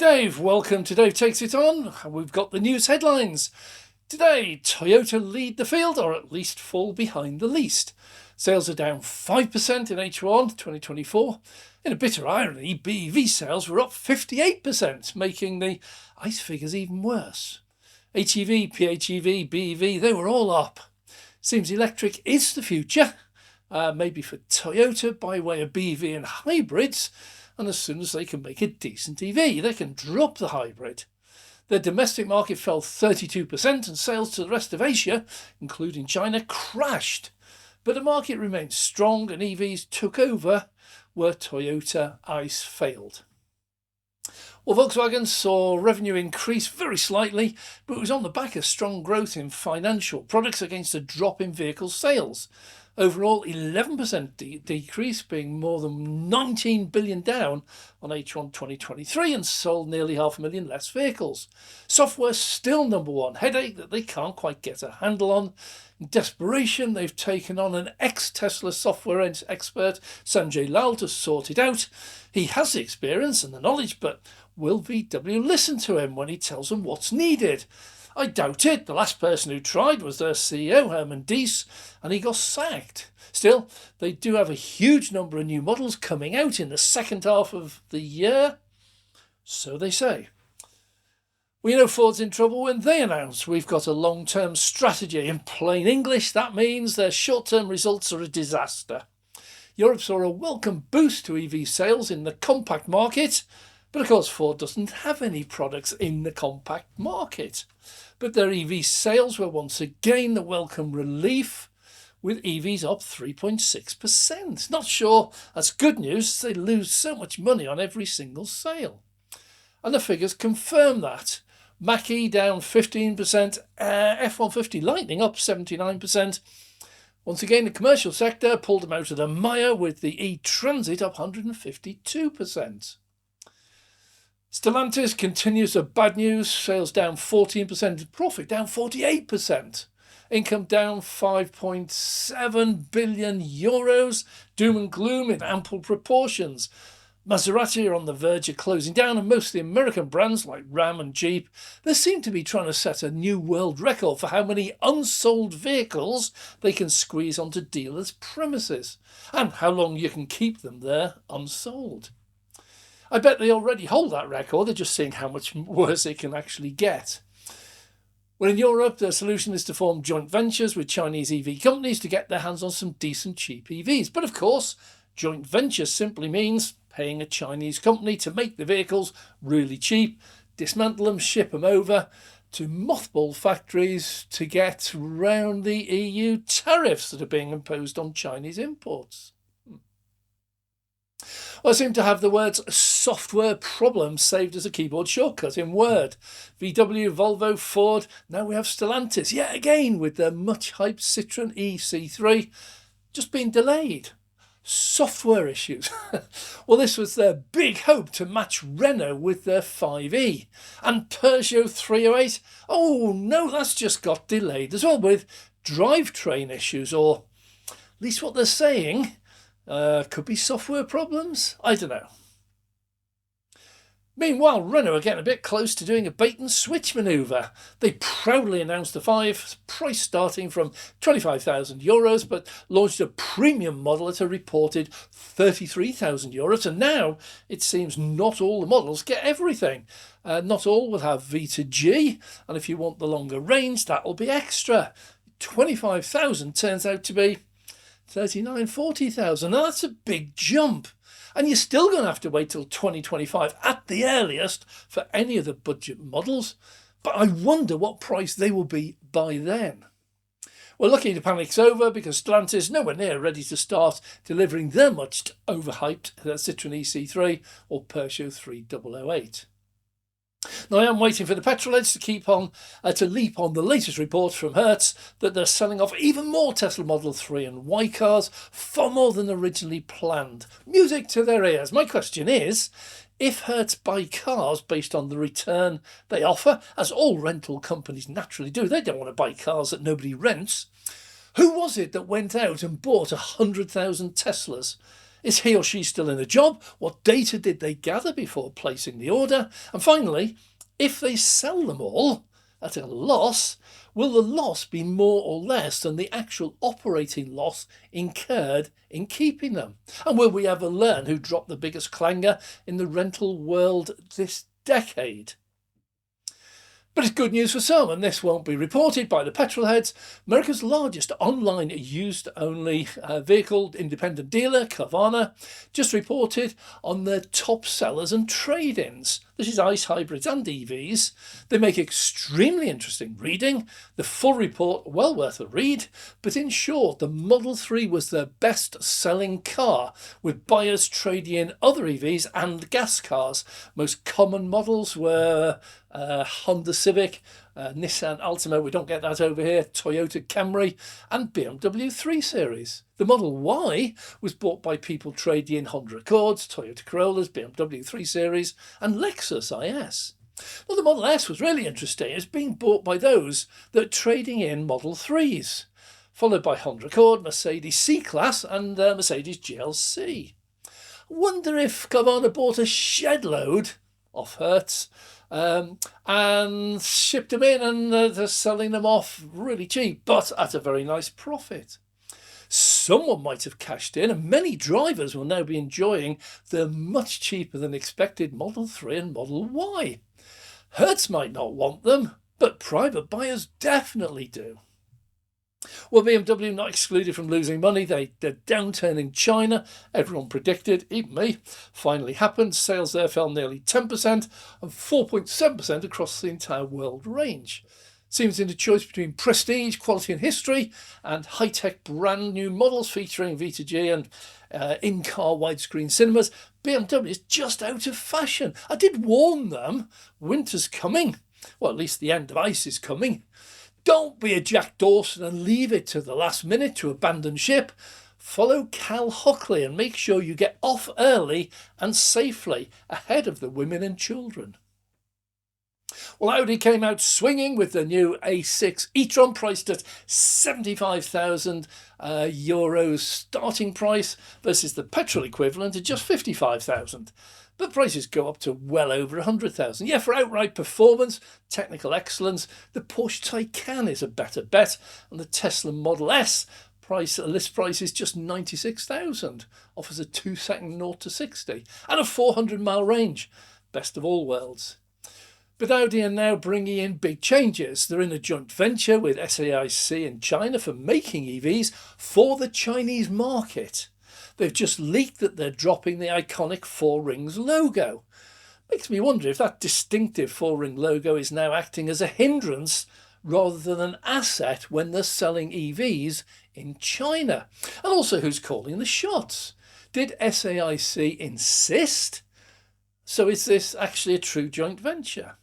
Dave, welcome to Dave Takes It On. We've got the news headlines. Today, Toyota lead the field, or at least fall behind the least. Sales are down 5% in H1 2024. In a bitter irony, BEV sales were up 58%, making the ICE figures even worse. HEV, PHEV, BEV, they were all up. Seems electric is the future, maybe for Toyota by way of BEV and hybrids. And as soon as they can make a decent EV, they can drop the hybrid. The domestic market fell 32% and sales to the rest of Asia, including China, crashed. But the market remained strong and EVs took over where Toyota ICE failed. Well, Volkswagen saw revenue increase very slightly, but it was on the back of strong growth in financial products against a drop in vehicle sales. Overall, 11% decrease, being more than 19 billion down on H1 2023 and sold nearly 500,000 less vehicles. Software still number one headache that they can't quite get a handle on. In desperation, they've taken on an ex-Tesla software expert, Sanjay Lal, to sort it out. He has the experience and the knowledge, but will VW listen to him when he tells them what's needed? I doubt it. The last person who tried was their CEO, Herman Diess, and he got sacked. Still, they do have a huge number of new models coming out in the second half of the year. So they say. We know Ford's in trouble when they announce we've got a long-term strategy. In plain English, that means their short-term results are a disaster. Europe saw a welcome boost to EV sales in the compact market, but of course Ford doesn't have any products in the compact market. But their EV sales were once again the welcome relief, with EVs up 3.6%. Not sure that's good news, they lose so much money on every single sale. And the figures confirm that. Mach-E down 15%, F-150 Lightning up 79%. Once again, the commercial sector pulled them out of the mire, with the E-Transit up 152%. Stellantis continues the bad news, sales down 14%, profit down 48%. Income down 5.7 billion euros, doom and gloom in ample proportions. Maserati are on the verge of closing down, and most of the American brands like Ram and Jeep, they seem to be trying to set a new world record for how many unsold vehicles they can squeeze onto dealers' premises, and how long you can keep them there unsold. I bet they already hold that record, they're just seeing how much worse it can actually get. Well, in Europe, the solution is to form joint ventures with Chinese EV companies to get their hands on some decent cheap EVs. But of course, joint ventures simply means paying a Chinese company to make the vehicles really cheap, dismantle them, ship them over to mothball factories to get round the EU tariffs that are being imposed on Chinese imports. I seem to have the words software problem saved as a keyboard shortcut in Word. VW, Volvo, Ford, now we have Stellantis, yet again with their much hyped Citroën EC3 just being delayed. Software issues. Well, this was their big hope to match Renault with their 5e. And Peugeot 308, oh no, that's just got delayed as well with drivetrain issues, or at least what they're saying. Could be software problems? I don't know. Meanwhile, Renault are getting a bit close to doing a bait and switch manoeuvre. They proudly announced the 5, price starting from €25,000, but launched a premium model at a reported €33,000. And now it seems not all the models get everything. Not all will have V to G, and if you want the longer range, that'll be extra. 25,000 turns out to be 39, 40,000. Now that's a big jump. And you're still going to have to wait till 2025 at the earliest for any of the budget models. But I wonder what price they will be by then. Well, lucky the panic's over, because Stellantis is nowhere near ready to start delivering their much overhyped Citroën EC3 or Peugeot 3008. Now, I am waiting for the petrolheads to leap on the latest report from Hertz that they're selling off even more Tesla Model 3 and Y cars, far more than originally planned. Music to their ears. My question is, if Hertz buy cars based on the return they offer, as all rental companies naturally do, they don't want to buy cars that nobody rents. Who was it that went out and bought 100,000 Teslas? Is he or she still in a job? What data did they gather before placing the order? And finally, if they sell them all at a loss, will the loss be more or less than the actual operating loss incurred in keeping them? And will we ever learn who dropped the biggest clanger in the rental world this decade? But it's good news for some, and this won't be reported by the petrol heads. America's largest online used-only vehicle independent dealer, Carvana, just reported on their top sellers and trade-ins. This is ICE hybrids and EVs. They make extremely interesting reading. The full report, well worth a read. But in short, the Model 3 was their best-selling car, with buyers trading in other EVs and gas cars. Most common models were Honda Civic, Nissan Altima, we don't get that over here, Toyota Camry, and BMW 3 Series. The Model Y was bought by people trading in Honda Accords, Toyota Corollas, BMW 3 Series, and Lexus IS. Well, the Model S was really interesting. It's being bought by those that are trading in Model 3s, followed by Honda Accord, Mercedes C-Class, and Mercedes GLC. I wonder if Carvana bought a shed load off Hertz and shipped them in, and they're selling them off really cheap, but at a very nice profit. Someone might have cashed in, and many drivers will now be enjoying the much cheaper than expected Model 3 and Model Y. Hertz might not want them, but private buyers definitely do. Well, BMW not excluded from losing money. The downturn in China, everyone predicted, even me, finally happened. Sales there fell nearly 10% and 4.7% across the entire world range. Seems in a choice between prestige, quality and history, and high-tech brand new models featuring V2G and in-car widescreen cinemas. BMW is just out of fashion. I did warn them, winter's coming. Well, at least the end of ice is coming. Don't be a Jack Dawson and leave it to the last minute to abandon ship. Follow Cal Hockley and make sure you get off early and safely ahead of the women and children. Well, Audi came out swinging with the new A6 e-tron priced at €75,000 starting price versus the petrol equivalent at just €55,000. But prices go up to well over 100,000. Yeah, for outright performance, technical excellence, the Porsche Taycan is a better bet, and the Tesla Model S list price is just 96,000. Offers a 2-second 0 to 60 and a 400-mile range. Best of all worlds. But Audi are now bringing in big changes. They're in a joint venture with SAIC in China for making EVs for the Chinese market. They've just leaked that they're dropping the iconic Four Rings logo. Makes me wonder if that distinctive four-ring logo is now acting as a hindrance rather than an asset when they're selling EVs in China. And also, who's calling the shots? Did SAIC insist? So is this actually a true joint venture?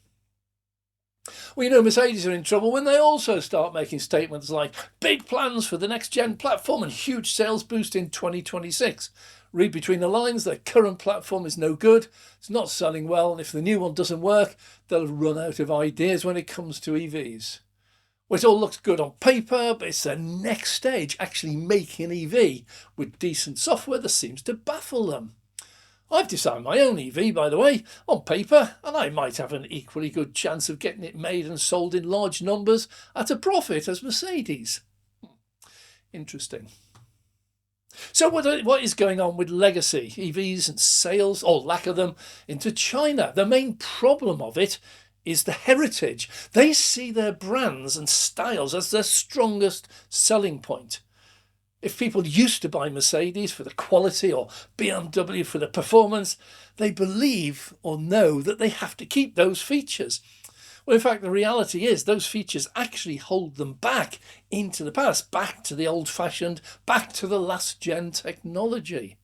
Well, you know, Mercedes are in trouble when they also start making statements like big plans for the next-gen platform and huge sales boost in 2026. Read between the lines, their current platform is no good, it's not selling well, and if the new one doesn't work, they'll run out of ideas when it comes to EVs. Well, it all looks good on paper, but it's the next stage, actually making an EV with decent software that seems to baffle them. I've designed my own EV, by the way, on paper, and I might have an equally good chance of getting it made and sold in large numbers at a profit as Mercedes. Interesting. So what is going on with legacy EVs and sales, or lack of them, into China? The main problem of it is the heritage. They see their brands and styles as their strongest selling point. If people used to buy Mercedes for the quality or BMW for the performance, they believe or know that they have to keep those features. Well, in fact, the reality is those features actually hold them back into the past, back to the old-fashioned, back to the last-gen technology.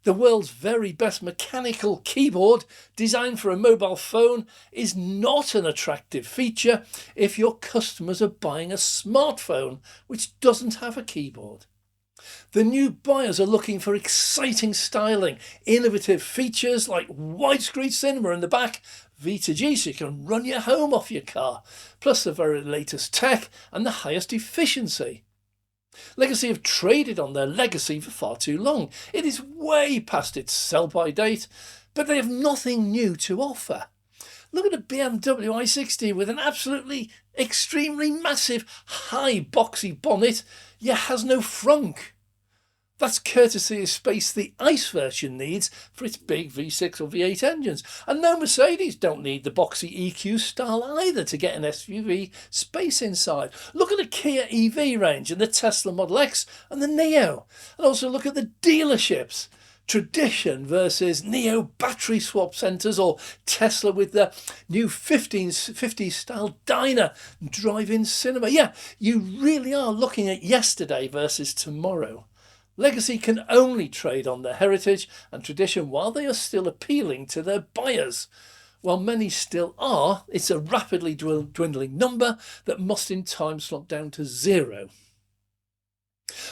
The world's very best mechanical keyboard designed for a mobile phone is not an attractive feature if your customers are buying a smartphone which doesn't have a keyboard. The new buyers are looking for exciting styling, innovative features like widescreen cinema in the back, V2G so you can run your home off your car, plus the very latest tech and the highest efficiency. Legacy have traded on their legacy for far too long. It is way past its sell-by date, but they have nothing new to offer. Look at a BMW i60 with an absolutely extremely massive high boxy bonnet, yet has no frunk. That's courtesy of space the ICE version needs for its big V6 or V8 engines. And no Mercedes don't need the boxy EQ style either to get an SUV space inside. Look at the Kia EV range and the Tesla Model X and the Neo. And also look at the dealerships. Tradition versus Neo battery swap centres, or Tesla with the new 50s style diner drive-in cinema. Yeah, you really are looking at yesterday versus tomorrow. Legacy can only trade on their heritage and tradition while they are still appealing to their buyers. While many still are, it's a rapidly dwindling number that must in time slump down to zero.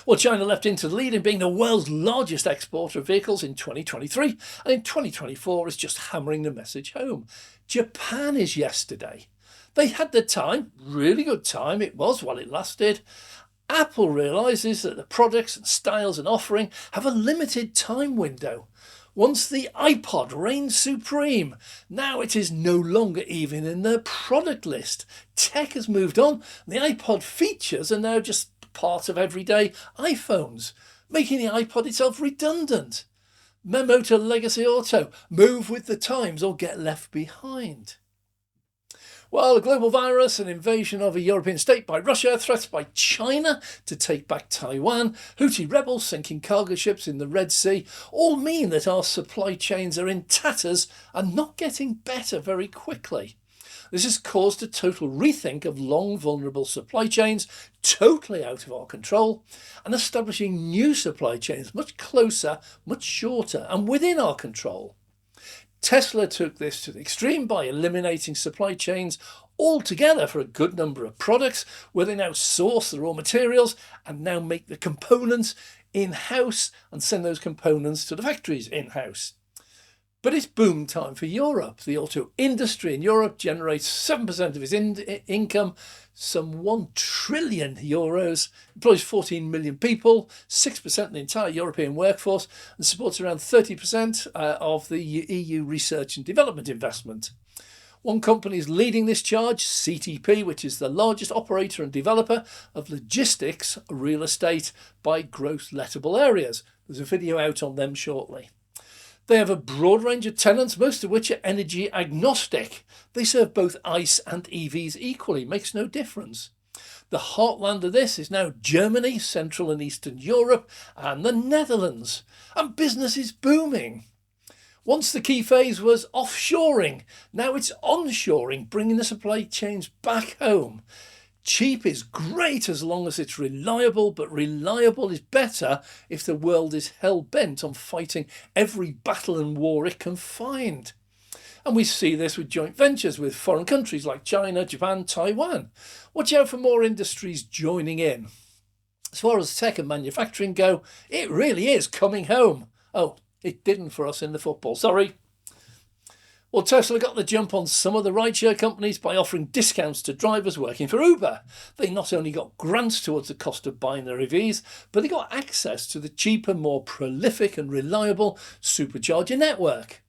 Well, China leapt into the lead in being the world's largest exporter of vehicles in 2023, and in 2024 is just hammering the message home. Japan is yesterday. They had the time, really good time it was while it lasted. Apple realises that the products and styles and offering have a limited time window. Once the iPod reigned supreme, now it is no longer even in their product list. Tech has moved on, and the iPod features are now just part of everyday iPhones, making the iPod itself redundant. Memo to Legacy Auto: move with the times or get left behind. Well, a global virus, an invasion of a European state by Russia, threats by China to take back Taiwan, Houthi rebels sinking cargo ships in the Red Sea, all mean that our supply chains are in tatters and not getting better very quickly. This has caused a total rethink of long vulnerable supply chains, totally out of our control, and establishing new supply chains much closer, much shorter, and within our control. Tesla took this to the extreme by eliminating supply chains altogether for a good number of products, where they now source the raw materials and now make the components in-house and send those components to the factories in-house. But it's boom time for Europe. The auto industry in Europe generates 7% of its income, some €1 trillion, employs 14 million people, 6% of the entire European workforce, and supports around 30% of the EU research and development investment. One company is leading this charge, CTP, which is the largest operator and developer of logistics real estate by gross lettable areas. There's a video out on them shortly. They have a broad range of tenants, most of which are energy agnostic. They serve both ICE and EVs equally, makes no difference. The heartland of this is now Germany, Central and Eastern Europe, and the Netherlands. And business is booming. Once the key phase was offshoring, now it's onshoring, bringing the supply chains back home. Cheap is great as long as it's reliable, but reliable is better if the world is hell-bent on fighting every battle and war it can find. And we see this with joint ventures with foreign countries like China, Japan, Taiwan. Watch out for more industries joining in. As far as tech and manufacturing go, it really is coming home. Oh, it didn't for us in the football, sorry. Well, Tesla got the jump on some of the rideshare companies by offering discounts to drivers working for Uber. They not only got grants towards the cost of buying their EVs, but they got access to the cheaper, more prolific and reliable supercharger network.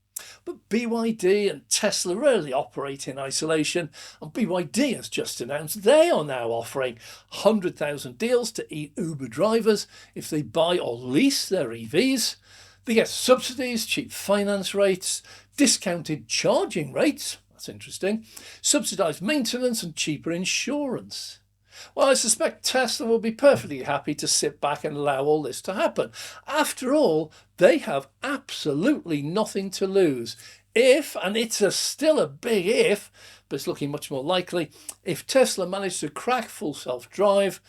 But BYD and Tesla rarely operate in isolation, and BYD has just announced they are now offering 100,000 deals to Uber drivers if they buy or lease their EVs. They get subsidies, cheap finance rates, discounted charging rates, that's interesting, subsidised maintenance and cheaper insurance. Well, I suspect Tesla will be perfectly happy to sit back and allow all this to happen. After all, they have absolutely nothing to lose. If, and it's still a big if, but it's looking much more likely, if Tesla managed to crack full self-drive,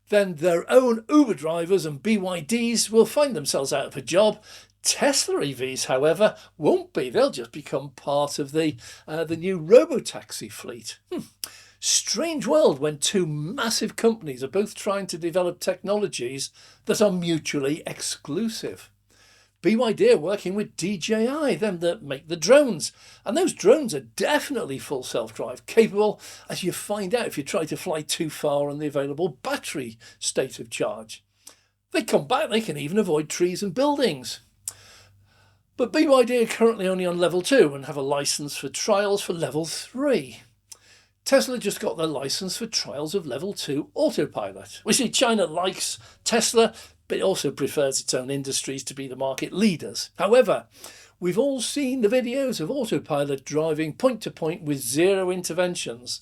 then their own Uber drivers and BYDs will find themselves out of a job. Tesla EVs, however, won't be. They'll just become part of the new robotaxi fleet. Strange world when two massive companies are both trying to develop technologies that are mutually exclusive. BYD are working with DJI, them that make the drones. And those drones are definitely full self-drive capable, as you find out if you try to fly too far on the available battery state of charge. They come back, they can even avoid trees and buildings. But BYD are currently only on level 2 and have a licence for trials for level 3. Tesla just got their licence for trials of level 2 autopilot. We see China likes Tesla, but it also prefers its own industries to be the market leaders. However, we've all seen the videos of autopilot driving point to point with 0 interventions.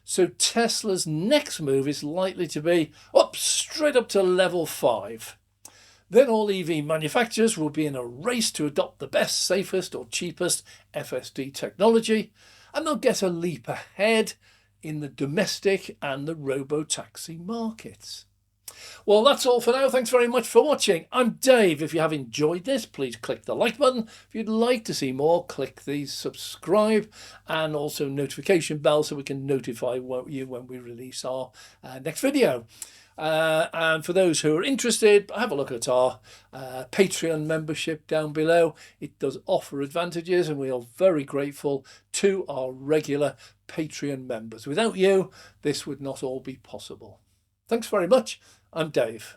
So Tesla's next move is likely to be straight up to level 5. Then all EV manufacturers will be in a race to adopt the best, safest or cheapest FSD technology, and they'll get a leap ahead in the domestic and the robo-taxi markets. Well, that's all for now. Thanks very much for watching. I'm Dave. If you have enjoyed this, please click the like button. If you'd like to see more, click the subscribe and also notification bell so we can notify you when we release our next video. And for those who are interested, have a look at our Patreon membership down below. It does offer advantages, and we are very grateful to our regular Patreon members. Without you, this would not all be possible. Thanks very much. I'm Dave.